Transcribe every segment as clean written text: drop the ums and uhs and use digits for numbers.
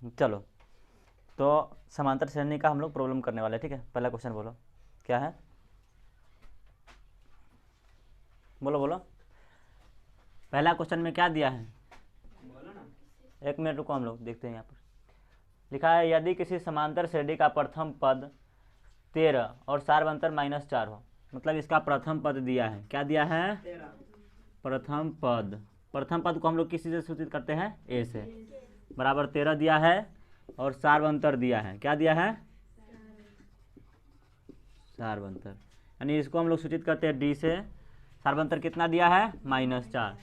चलो, तो समांतर श्रेणी का हम लोग प्रॉब्लम करने वाले हैं, ठीक है। पहला क्वेश्चन बोलो क्या है, बोलो बोलो। पहला क्वेश्चन में क्या दिया है, बोलो ना। 1 मिनट रुको, हम लोग देखते हैं। यहाँ पर लिखा है यदि किसी समांतर श्रेणी का प्रथम पद 13 और सार्वंतर -4 हो, मतलब इसका प्रथम पद दिया है, क्या दिया है, 13। प्रथम पद। प्रथम पद को हम लोग किसी से सूचित करते हैं, ए से, बराबर 13 दिया है और सार्वंतर दिया है, क्या दिया है, सार्वंतर, यानी इसको हम लोग सूचित करते हैं डी से। सार्वंतर कितना दिया है, -4।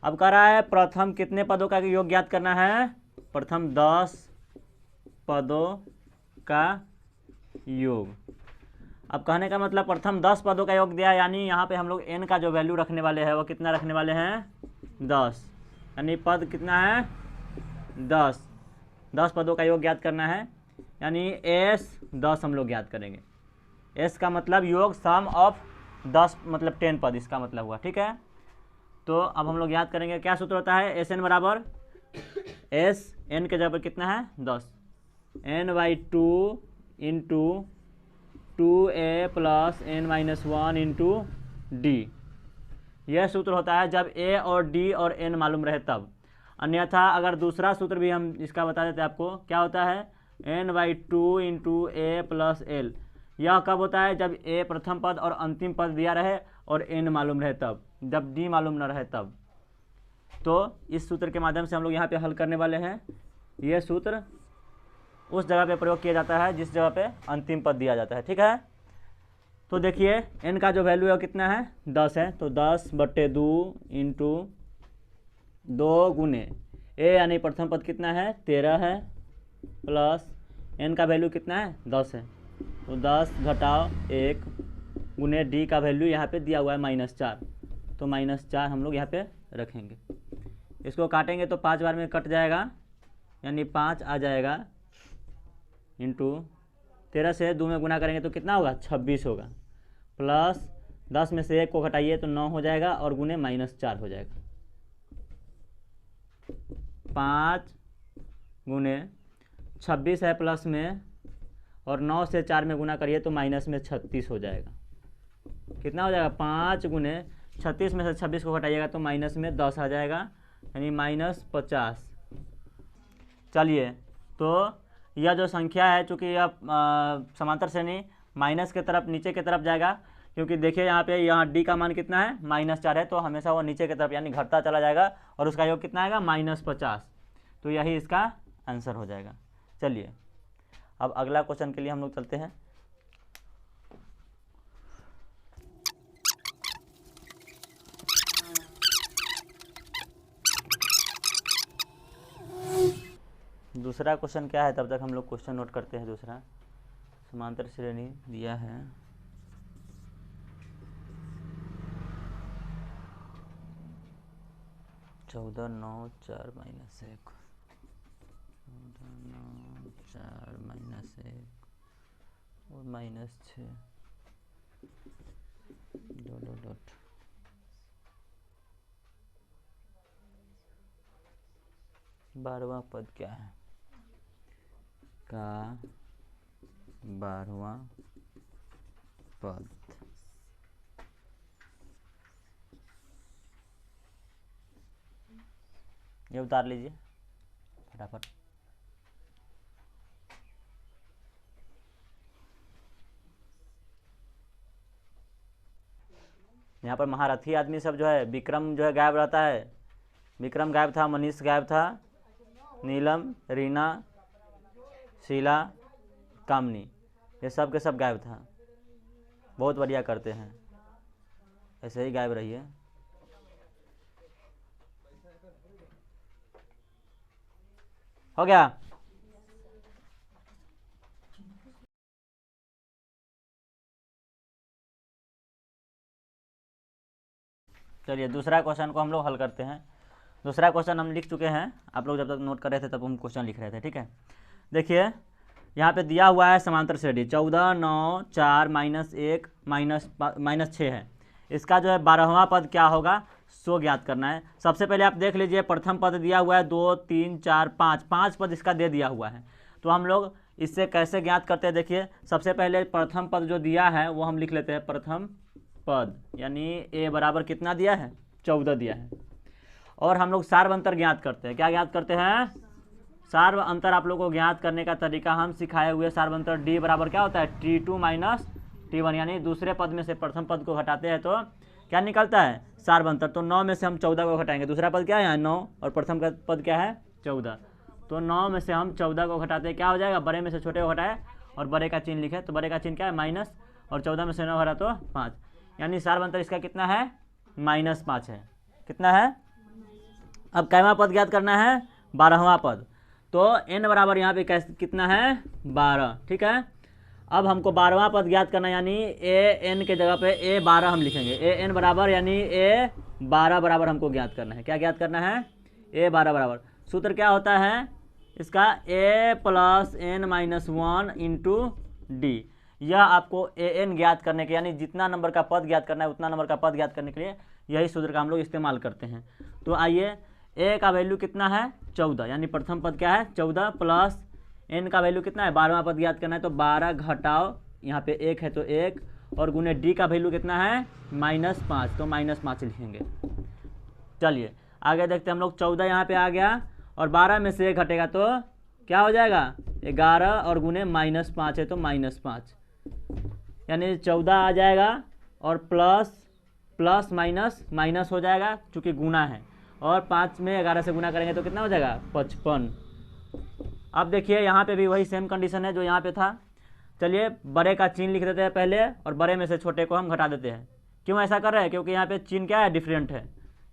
अब कह रहा है प्रथम कितने पदों का योग ज्ञात करना है, प्रथम 10 पदों का योग। अब कहने का मतलब प्रथम 10 पदों का योग दिया है, यानी यहाँ पे हम लोग n का जो वैल्यू रखने वाले हैं वो कितना रखने वाले हैं, 10, यानी पद कितना है, 10 पदों का योग ज्ञात करना है, यानी s 10 हम लोग ज्ञात करेंगे। s का मतलब योग सम ऑफ 10 मतलब 10 पद, इसका मतलब हुआ, ठीक है। तो अब हम लोग याद करेंगे क्या सूत्र होता है, एस एन बराबर एस एन के जगह पर कितना है, 10, n/2 into 2a plus n-1 into D. यह सूत्र होता है जब a और d और n मालूम रहे तब। अन्यथा अगर दूसरा सूत्र भी हम इसका बता देते हैं आपको, क्या होता है, n/2 into a plus l। यह कब होता है, जब a प्रथम पद और अंतिम पद दिया रहे और n मालूम रहे तब, जब d मालूम न रहे तब। तो इस सूत्र के माध्यम से हम लोग यहाँ पे हल करने वाले हैं। ये सूत्र उस जगह पे प्रयोग किया जाता है जिस जगह पे अंतिम पद दिया जाता है, ठीक है। तो देखिए n का जो वैल्यू है वो कितना है, 10 है, तो 10/2 इंटू 2 गुने a यानी प्रथम पद कितना है, 13 है, प्लस n का वैल्यू कितना है, 10 है, तो 10 घटाओ 1 गुने d का वैल्यू यहाँ पे दिया हुआ है -4, तो -4 हम लोग यहाँ पे रखेंगे। इसको काटेंगे तो 5 बार में कट जाएगा, यानी 5 आ जाएगा, इंटू 13 से 2 में गुना करेंगे तो कितना होगा, 26 होगा, प्लस 10 में से 1 को घटाइए तो 9 हो जाएगा और गुने -4 हो जाएगा। 5 गुने 26 है प्लस में, और 9 से 4 में गुना करिए तो माइनस में 36 हो जाएगा। कितना हो जाएगा, 5 गुने 36 में से 26 को घटाइएगा तो माइनस में 10 आ जाएगा, यानी -50। चलिए, तो यह जो संख्या है, चूँकि यह समांतर श्रेणी माइनस के तरफ नीचे की तरफ जाएगा, क्योंकि देखिए यहाँ पे यहाँ d का मान कितना है, -4 है, तो हमेशा वो नीचे की तरफ यानी घटता चला जाएगा और उसका योग कितना आएगा, -50। तो यही इसका आंसर हो जाएगा। चलिए अब अगला क्वेश्चन के लिए हम लोग चलते हैं। दूसरा क्वेश्चन क्या है, तब तक हम लोग क्वेश्चन नोट करते हैं। दूसरा समांतर श्रेणी दिया है, चौदह 9 4 -1, 14 9 4 -1 और -6 डॉट 12वां पद क्या है, का 12वां पद। ये उतार लीजिए फटाफट। यहाँ पर महारथी आदमी सब जो है, विक्रम जो है गायब रहता है, विक्रम गायब था, मनीष गायब था, नीलम, रीना, शीला, कामनी, ये सब के सब गायब था। बहुत बढ़िया करते हैं, ऐसे ही गायब रहिए। हो गया। चलिए दूसरा क्वेश्चन को हम लोग हल करते हैं। दूसरा क्वेश्चन हम लिख चुके हैं, आप लोग जब तक नोट कर रहे थे तब हम क्वेश्चन लिख रहे थे, ठीक है। देखिए यहाँ पे दिया हुआ है समांतर श्रेणी 14 9 4 -1 -6 है। इसका जो है 12वां पद क्या होगा, 100 ज्ञात करना है। सबसे पहले आप देख लीजिए प्रथम पद दिया हुआ है 2 3 4 5, 5 पद इसका दे दिया हुआ है। तो हम लोग इससे कैसे ज्ञात करते हैं, देखिए सबसे पहले प्रथम पद जो दिया है वो हम लिख लेते हैं। प्रथम पद यानी ए बराबर कितना दिया है, 14 दिया है। और हम लोग सार्व अंतर ज्ञात करते हैं। क्या ज्ञात करते हैं, सार्व अंतर। आप लोग को ज्ञात करने का तरीका हम सिखाए हुए। सार्व अंतर डी बराबर क्या होता है, T2 माइनस T1, यानी दूसरे पद में से प्रथम पद को घटाते हैं तो क्या निकलता है, सार्व अंतर। तो 9 में से हम 14 को घटाएंगे। दूसरा पद क्या है, 9, और प्रथम का पद क्या है, 14। तो 9 में से हम 14 को घटाते हैं, क्या हो जाएगा, बड़े में से छोटे को घटाए और बड़े का चिन्ह लिखे, तो बड़े का चिन्ह क्या है, माइनस, और 14 में से 9 घटा तो 5, यानी सार्व अंतर इसका कितना है, -5 है। कितना है। अब कैवा पद ज्ञात करना है, 12वां पद। तो n बराबर यहाँ पे कितना है, 12। ठीक है। अब हमको 12वां पद ज्ञात करना है, यानी a n के जगह पे a 12 हम लिखेंगे। a n बराबर यानी a 12 बराबर हमको ज्ञात करना है। क्या ज्ञात करना है, a 12 बराबर। सूत्र क्या होता है इसका, a + n - 1 × d। यह आपको a n ज्ञात करने के, यानी जितना नंबर का पद ज्ञात करना है उतना नंबर का पद ज्ञात करने के लिए यही सूत्र का हम लोग इस्तेमाल करते हैं। तो आइए, a का वैल्यू कितना है, 14, यानी प्रथम पद क्या है, 14 प्लस n का वैल्यू कितना है, 12वां पद ज्ञात करना है। तो 12 घटाओ, यहाँ पे 1 है तो 1, और गुने d का वैल्यू कितना है, -5, तो -5 लिखेंगे। चलिए आगे देखते हैं हम लोग। 14 यहाँ पे आ गया और 12 में से 1 घटेगा तो क्या हो जाएगा, 11, और गुने -5 है तो -5, यानी 14 आ जाएगा, और प्लस माइनस हो जाएगा चूँकि गुना है, और 5 में 11 से गुना करेंगे तो कितना हो जाएगा, 55। अब देखिए यहाँ पे भी वही सेम कंडीशन है जो यहाँ पे था। चलिए बड़े का चिन्ह लिख देते हैं पहले, और बड़े में से छोटे को हम घटा देते हैं। क्यों ऐसा कर रहे हैं, क्योंकि यहाँ पे चिन्ह क्या है, डिफरेंट है।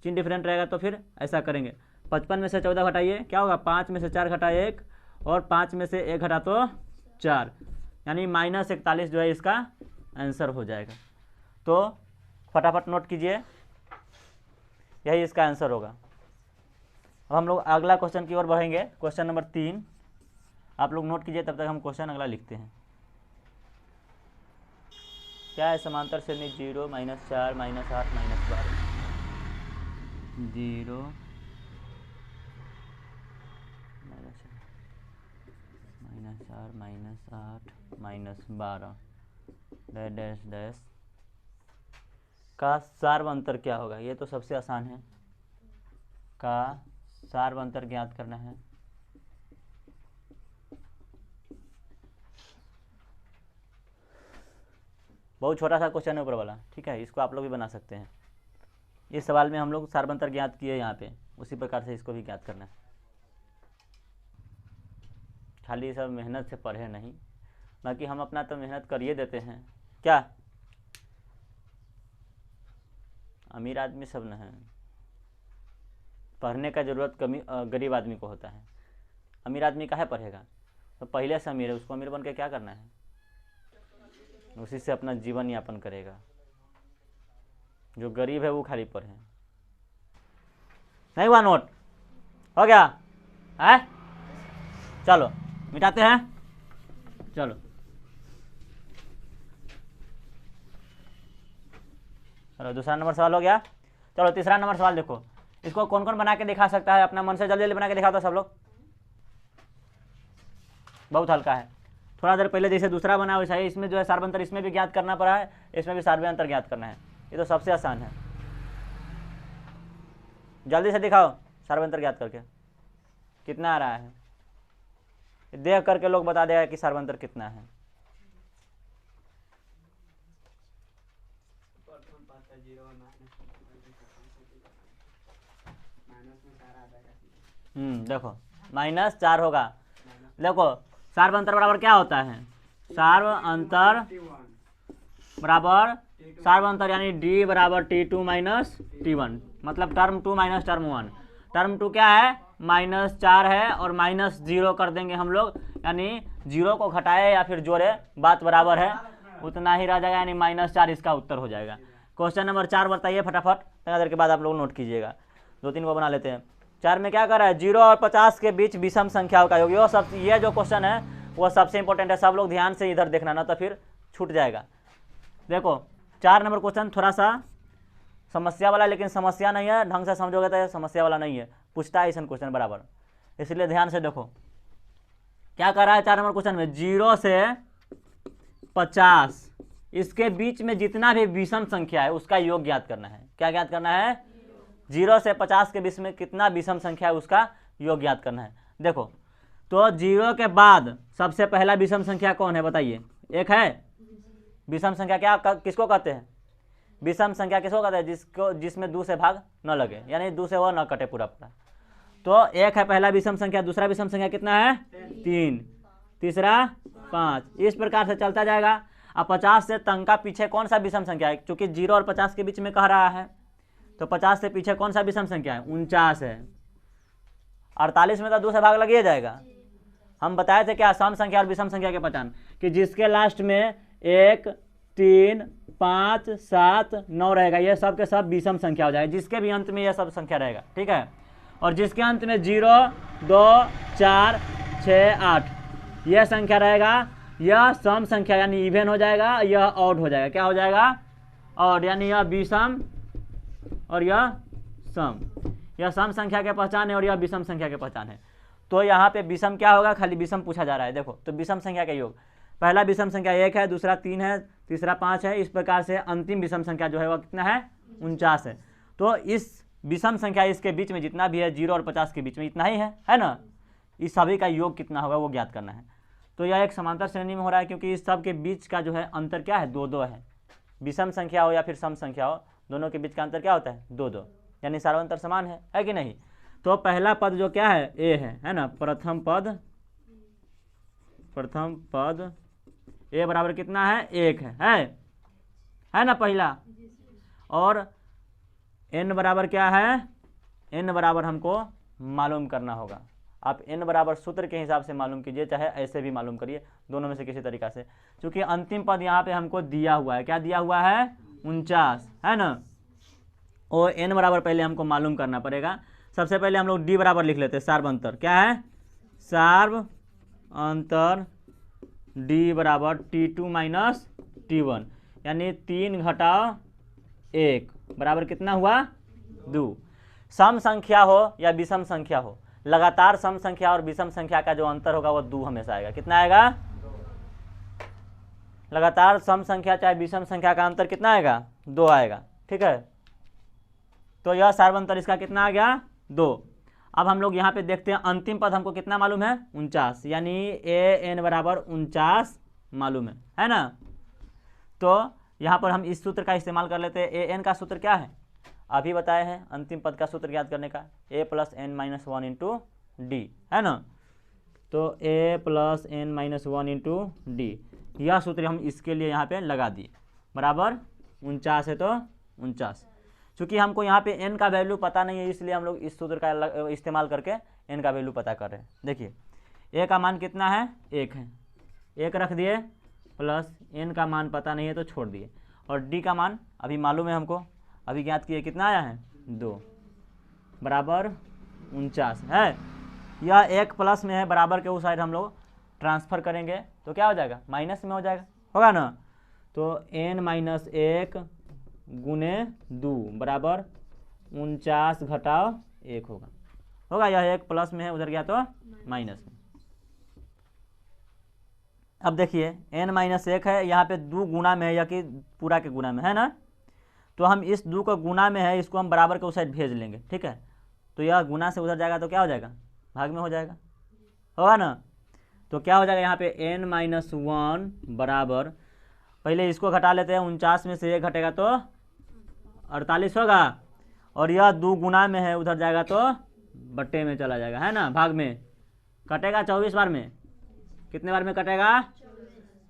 चिन्ह डिफरेंट रहेगा तो फिर ऐसा करेंगे। 55 में से 14 घटाइए, क्या होगा, 5 में से 4 घटाए 1, और 5 में से 1 घटा तो 4, यानी -41 जो है इसका आंसर हो जाएगा। तो फटाफट नोट कीजिए, यही इसका आंसर होगा। अब हम लोग अगला क्वेश्चन की ओर बढ़ेंगे, क्वेश्चन नंबर 3। आप लोग नोट कीजिए, तब तक हम क्वेश्चन अगला लिखते हैं। क्या है, समांतर श्रेणी 0 -4 -8 -12, 0 -4 -8 -12 डैश डैश का सार्व अंतर क्या होगा। ये तो सबसे आसान है, का सार्व अंतर ज्ञात करना है। बहुत छोटा सा क्वेश्चन है ऊपर वाला, ठीक है, इसको आप लोग भी बना सकते हैं। इस सवाल में हम लोग सार्व अंतर ज्ञात किए यहाँ पे, उसी प्रकार से इसको भी ज्ञात करना है। खाली सब मेहनत से पढ़े नहीं, बाकी हम अपना तो मेहनत करिए देते हैं। क्या अमीर आदमी सब न है, पढ़ने का ज़रूरत कमी गरीब आदमी को होता है। अमीर आदमी काहे पढ़ेगा, तो पहले से अमीर है, उसको अमीर बन के क्या करना है, उसी से अपना जीवन यापन करेगा। जो गरीब है वो खाली पढ़े। नहीं हुआ नोट, हो गया है, चलो मिटाते हैं। चलो चलो दूसरा नंबर सवाल हो गया। चलो तीसरा नंबर सवाल देखो, इसको कौन कौन बना के दिखा सकता है, अपना मन से जल्दी जल्दी बना के दिखा दो सब लोग। बहुत हल्का है, थोड़ा देर पहले जैसे दूसरा बना वैसा ही इसमें जो है सार्व अंतर इसमें भी ज्ञात करना पड़ा है, इसमें भी सार्व अंतर ज्ञात करना है। ये तो सबसे आसान है, जल्दी से दिखाओ सार्व अंतर ज्ञात करके कितना आ रहा है। देख करके लोग बता देगा कि सार्व अंतर कितना है। देखो -4 होगा। देखो सार्व अंतर बराबर क्या होता है, सार्व अंतर बराबर सार्व अंतर यानी d बराबर T2 माइनस T1, मतलब टर्म 2 माइनस टर्म 1। टर्म 2 क्या है, -4 है, और -0 कर देंगे हम लोग, यानी 0 को घटाए या फिर जोड़े बात बराबर है, उतना ही रह जाएगा, यानी -4 इसका उत्तर हो जाएगा। क्वेश्चन नंबर 4 बताइए फटाफट, थोड़ा देर के बाद आप लोग नोट कीजिएगा, 2-3 को बना लेते हैं। 4 में क्या कर रहा है, 0 और 50 के बीच विषम संख्याओं का योग। ये जो क्वेश्चन है वो सबसे इंपॉर्टेंट है, सब लोग ध्यान से इधर देखना, ना तो फिर छूट जाएगा। देखो 4 नंबर क्वेश्चन थोड़ा सा समस्या वाला, लेकिन समस्या नहीं है, ढंग से समझोगे तो समस्या वाला नहीं है, पूछता है ऐसा क्वेश्चन बराबर। इसलिए ध्यान से देखो क्या कर रहा है 4 नंबर क्वेश्चन में, 0 से 50 इसके बीच में जितना भी विषम संख्या है उसका योग ज्ञात करना है। क्या ज्ञात करना है? 0 से 50 के बीच में कितना विषम संख्या है उसका योग ज्ञात करना है। देखो तो 0 के बाद सबसे पहला विषम संख्या कौन है बताइए? 1 है। विषम संख्या क्या किसको कहते हैं? विषम संख्या किसको कहते हैं? जिसमें 2 से भाग न लगे, यानी 2 से वो न कटे पूरा पूरा। तो 1 है पहला विषम संख्या। दूसरा विषम संख्या कितना है? 3। तीसरा 5। इस प्रकार से चलता जाएगा। अब 50 से तंका पीछे कौन सा विषम संख्या है? क्योंकि 0 और 50 के बीच में कह रहा है, तो 50 से पीछे कौन सा विषम संख्या है? 49 है। 48 में तो 2 से भाग लग ही जाएगा। हम बताए थे क्या, सम संख्या और विषम संख्या के पहचान, कि जिसके लास्ट में 1, 3, 5, 7, 9 रहेगा, ये सब के सब विषम संख्या हो जाएगा। जिसके भी अंत में यह सब संख्या रहेगा, ठीक है। और जिसके अंत में 0, 2, 4, 6, 8 यह संख्या रहेगा, यह सम संख्या यानी इवन हो जाएगा, यह ऑड हो जाएगा। क्या हो जाएगा? ऑड, यानी यह विषम और यह सम। यह सम संख्या के पहचान है और यह विषम संख्या के पहचान है। तो यहाँ पे विषम क्या होगा? खाली विषम पूछा जा रहा है। देखो तो विषम संख्या का योग, पहला विषम संख्या 1 है, दूसरा 3 है, तीसरा 5 है। इस प्रकार से अंतिम विषम संख्या जो है वह कितना है? 49 है। तो इस विषम संख्या इसके बीच में जितना भी है 0 और 50 के बीच में इतना ही है ना। इस सभी का योग कितना होगा वो ज्ञात करना है। तो यह एक समांतर श्रेणी में हो रहा है, क्योंकि इस सब के बीच का जो है अंतर क्या है? 2-2 है। विषम संख्या हो या फिर सम संख्या हो, दोनों के बीच का अंतर क्या होता है? 2-2, यानी सार्वंतर समान है कि नहीं। तो पहला पद जो क्या है? ए है ना। प्रथम पद ए बराबर कितना है? 1 है ना पहला। और n बराबर क्या है? n बराबर हमको मालूम करना होगा। आप n बराबर सूत्र के हिसाब से मालूम कीजिए, चाहे ऐसे भी मालूम करिए, दोनों में से किसी तरीका से। क्योंकि अंतिम पद यहाँ पे हमको दिया हुआ है। क्या दिया हुआ है? 49 है ना। और n बराबर पहले हमको मालूम करना पड़ेगा। सबसे पहले हम लोग d बराबर लिख लेते हैं, सार्व अंतर। क्या है? सार्व अंतर d बराबर T2 माइनस T1, यानी 3 घटाव 1 बराबर कितना हुआ? 2। सम संख्या हो या विषम संख्या हो, लगातार सम संख्या और विषम संख्या का जो अंतर होगा वो 2 हमेशा आएगा। कितना आएगा? लगातार सम संख्या चाहे विषम संख्या का अंतर कितना आएगा? 2 आएगा, ठीक है। तो यह सार्वंतर इसका कितना आ गया? 2। अब हम लोग यहाँ पे देखते हैं अंतिम पद हमको कितना मालूम है? 49, यानी an बराबर 49 मालूम है ना। तो यहाँ पर हम इस सूत्र का इस्तेमाल कर लेते हैं। an का सूत्र क्या है? अभी बताए हैं अंतिम पद का सूत्र ज्ञात करने का, a plus n minus 1 into D, है ना। तो a plus n minus 1 into D, यह सूत्र हम इसके लिए यहाँ पे लगा दिए। बराबर 49 है तो 49। चूँकि हमको यहाँ पे n का वैल्यू पता नहीं है, इसलिए हम लोग इस सूत्र का इस्तेमाल करके n का वैल्यू पता कर रहे हैं। देखिए a का मान कितना है? 1 है, 1 रख दिए, प्लस n का मान पता नहीं है तो छोड़ दिए, और d का मान अभी मालूम है हमको, अभी ज्ञात किए। कितना आया है? 2 बराबर 49 है। यह 1 प्लस में है, बराबर के उस साइड हम लोग ट्रांसफर करेंगे तो क्या हो जाएगा? माइनस में हो जाएगा, होगा ना। तो n माइनस 1 गुने 2 बराबर 49 घटाव 1 होगा। यह 1 प्लस में है, उधर गया तो माइनस में। अब देखिए n माइनस 1 है, यहाँ पे 2 गुना में है या कि पूरा के गुना में है ना। तो हम इस 2 का गुना में है, इसको हम बराबर के उस साइड भेज लेंगे, ठीक है। तो यह गुना से उधर जाएगा तो क्या हो जाएगा? भाग में हो जाएगा, होगा ना। तो क्या हो जाएगा यहाँ पे? n माइनस 1 बराबर, पहले इसको घटा लेते हैं, 49 में से 1 घटेगा तो 48 होगा, और यह 2 गुना में है, उधर जाएगा तो बट्टे में चला जाएगा, है ना। भाग में कटेगा 24 बार में। कितने बार में कटेगा?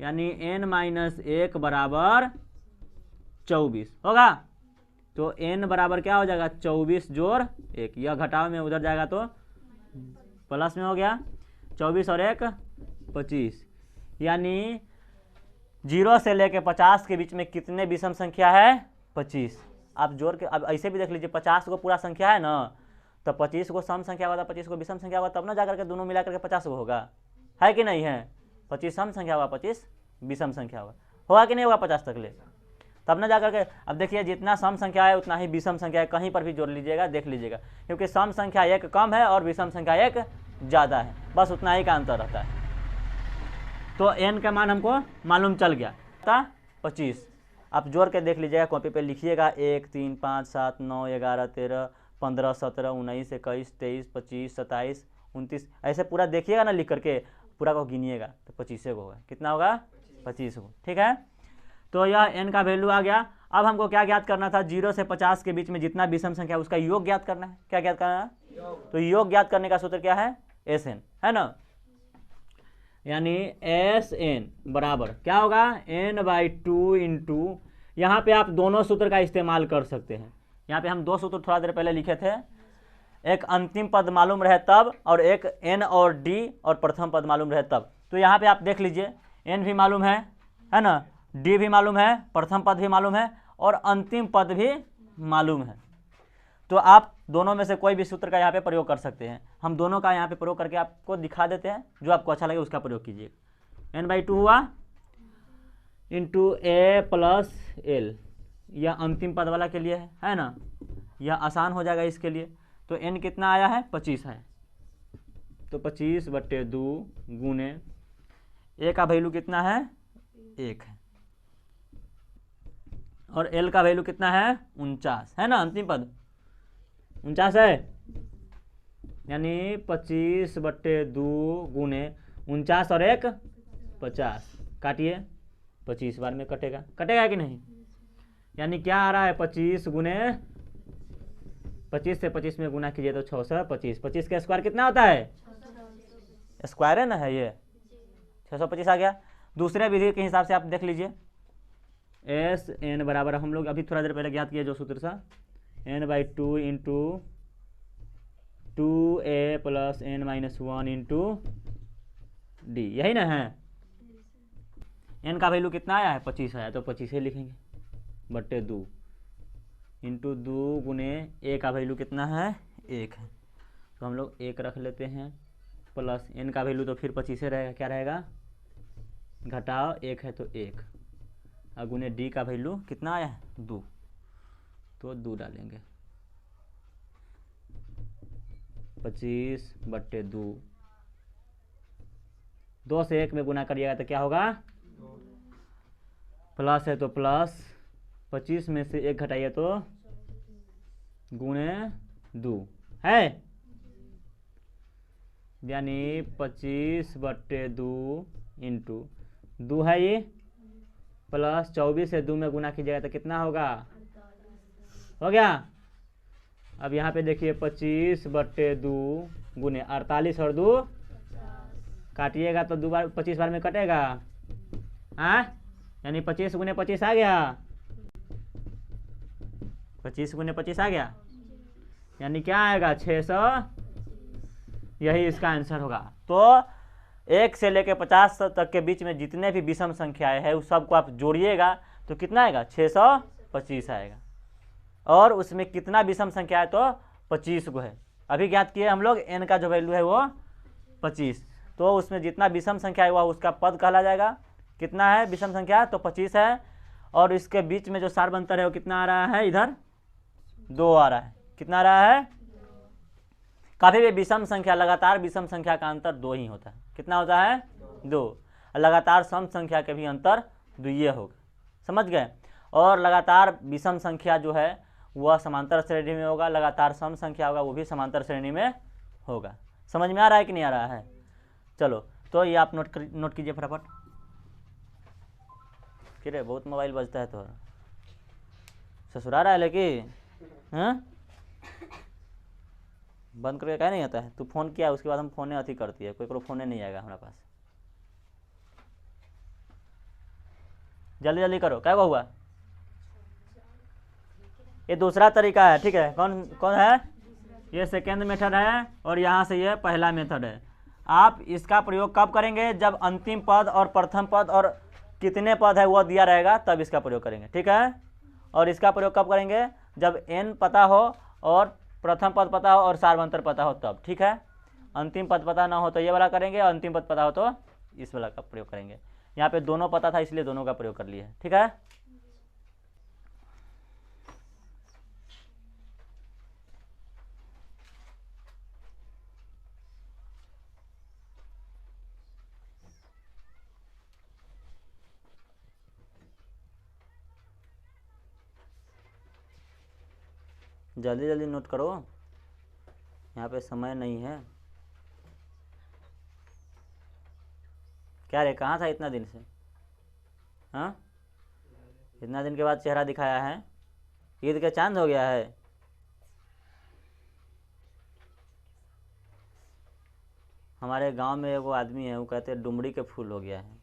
यानी n माइनस 1 बराबर 24 होगा। तो n बराबर क्या हो जाएगा? 24 जोड़ 1, यह घटाव में उधर जाएगा तो प्लस में हो गया। 24 और 1 25, यानी 0 से लेके 50 के बीच में कितने विषम संख्या है? 25। आप जोड़ के अब ऐसे भी देख लीजिए, 50 को पूरा संख्या है ना, तो 25 को सम संख्या हुआ था, 25 को विषम संख्या हुआ, तब ना जाकर के दोनों मिला करके 50 को होगा, है कि नहीं है। 25 सम संख्या हुआ, 25 विषम संख्या होगा कि नहीं होगा 50 तक ले। तब ना जाकर के, अब देखिए जितना सम संख्या है उतना ही विषम संख्या है, कहीं पर भी जोड़ लीजिएगा, देख लीजिएगा, क्योंकि सम संख्या एक कम है और विषम संख्या एक ज़्यादा है, बस उतना ही का अंतर रहता है। तो n का मान हमको मालूम चल गया था 25। आप जोड़ के देख लीजिएगा, कॉपी पे लिखिएगा 1 3 5 7 9 11 13 15 17 19 21 23 25 27 29, ऐसे पूरा देखिएगा ना लिख करके, पूरा को गिनिएगा तो 25 को होगा। कितना होगा? 25 को। ठीक है, तो यह n का वैल्यू आ गया। अब हमको क्या ज्ञात करना था? 0 से 50 के बीच में जितना विषम संख्या उसका योग ज्ञात करना है। क्या ज्ञात करना है? तो योग ज्ञात करने का सूत्र क्या है? Sn, है ना, यानी Sn बराबर क्या होगा? n/2 इंटू, यहाँ पे आप दोनों सूत्र का इस्तेमाल कर सकते हैं। यहाँ पे हम दो सूत्र थोड़ा देर पहले लिखे थे, एक अंतिम पद मालूम रहे तब, और एक n और d और प्रथम पद मालूम रहे तब। तो यहाँ पे आप देख लीजिए, n भी मालूम है ना, d भी मालूम है, प्रथम पद भी मालूम है और अंतिम पद भी मालूम है। तो आप दोनों में से कोई भी सूत्र का यहाँ पे प्रयोग कर सकते हैं। हम दोनों का यहाँ पे प्रयोग करके आपको दिखा देते हैं, जो आपको अच्छा लगे उसका प्रयोग कीजिएगा। n/2 हुआ इंटू a प्लस l, यह अंतिम पद वाला के लिए है ना, यह आसान हो जाएगा इसके लिए। तो n कितना आया है? 25 है, तो 25/2 गुने a का वैल्यू कितना है? 1 है, और l का वैल्यू कितना है? 49 है ना, अंतिम पद 49 है, यानी 25/2 गुने 49 और 1 50, काटिए, 25 बार में कटेगा, कटेगा कि नहीं? यानी क्या आ रहा है? 25 गुने 25 से 25 में गुना कीजिए तो 625। 25 का स्क्वायर कितना होता है? स्क्वायर है ना, है ये 625 आ गया। दूसरे विधि के हिसाब से आप देख लीजिए, Sn बराबर, हम लोग अभी थोड़ा देर पहले ज्ञात किया जो सूत्र था, n/2 into 2a plus n-1 into d, यही ना है। n का वैल्यू कितना आया है? 25 आया, तो 25 ही लिखेंगे, बट्टे 2 इंटू 2 गुने a का वैल्यू कितना है? 1 है, तो हम लोग 1 रख लेते हैं, प्लस n का वैल्यू तो फिर 25 रहेगा, क्या रहेगा? घटाओ 1 है तो 1, और गुने d का वैल्यू कितना आया है? 2, तो 2 डालेंगे, 25/2, 2 से 1 में गुना करिएगा तो क्या होगा? प्लस है तो प्लस, 25 में से 1 घटाइए तो गुणे 2 है, यानी 25/2 इंटू 2 है ये, प्लस 24 से 2 में गुना कीजिएगा तो कितना होगा? हो गया। अब यहाँ पे देखिए 25/2 गुने 48 और 2 काटिएगा तो 2 बार 25 बार में कटेगा, हाँ, यानी 25 गुने 25 आ गया, 25 गुने 25 आ गया, यानी क्या आएगा? 600, यही इसका आंसर होगा। तो 1 से लेकर 50 तक के बीच में जितने भी विषम संख्याएं हैं उस सबको आप जोड़िएगा तो कितना आएगा? 625 आएगा, और उसमें कितना विषम संख्या है? तो 25 को है। अभी ज्ञात किए हम लोग n का जो वैल्यू है वो 25, तो उसमें जितना विषम संख्या है वह उसका पद कहला जाएगा। कितना है विषम संख्या? तो 25 है, और इसके बीच में जो सार्वंतर है वो कितना आ रहा है? इधर 2 आ रहा है। कितना आ रहा है? कभी भी विषम संख्या, लगातार विषम संख्या का अंतर 2 ही होता है। कितना होता है? 2। लगातार सम संख्या के भी अंतर 2 होगा, समझ गए। और लगातार विषम संख्या जो है वह समांतर श्रेणी में होगा, लगातार सम संख्या होगा वो भी समांतर श्रेणी में होगा। समझ में आ रहा है कि नहीं आ रहा है? चलो, तो ये आप नोट कीजिए फटाफट। किरे बहुत मोबाइल बजता है, तो ससुरा रहा है लेकिन, हाँ, बंद करके क्या नहीं आता है? तू फोन किया उसके बाद हम फोन अथी करती है, कोई फोन नहीं आएगा हमारे पास। जल्दी जल्दी करो, क्या हुआ? ये दूसरा तरीका है, ठीक है। कौन कौन है? ये सेकेंड मेथड है, और यहाँ से ये पहला मेथड है। आप इसका प्रयोग कब करेंगे? जब अंतिम पद और प्रथम पद और कितने पद है वो दिया रहेगा, तब इसका प्रयोग करेंगे, ठीक है। और इसका प्रयोग कब करेंगे? जब n पता हो और प्रथम पद पता हो और सार्वंतर पता हो तब, ठीक है। अंतिम पद पता ना हो तो ये वाला करेंगे, और अंतिम पद पता हो तो इस वाला का प्रयोग करेंगे। यहाँ पे दोनों पता था इसलिए दोनों का प्रयोग कर लिए, ठीक है। जल्दी जल्दी नोट करो, यहाँ पे समय नहीं है। क्या रे, कहाँ था इतना दिन से? हाँ, इतना दिन के बाद चेहरा दिखाया है, ईद का चांद हो गया है। हमारे गांव में एगो आदमी है, वो कहते हैं डुमरी के फूल हो गया है।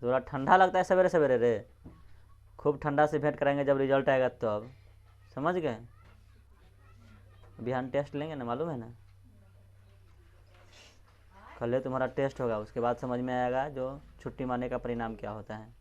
थोड़ा ठंडा लगता है सवेरे सवेरे रे, खूब ठंडा से भेंट कराएंगे जब रिजल्ट आएगा तो। अब समझ गए, बिहान टेस्ट लेंगे ना, मालूम है ना, कल तुम्हारा टेस्ट होगा, उसके बाद समझ में आएगा जो छुट्टी मारने का परिणाम क्या होता है।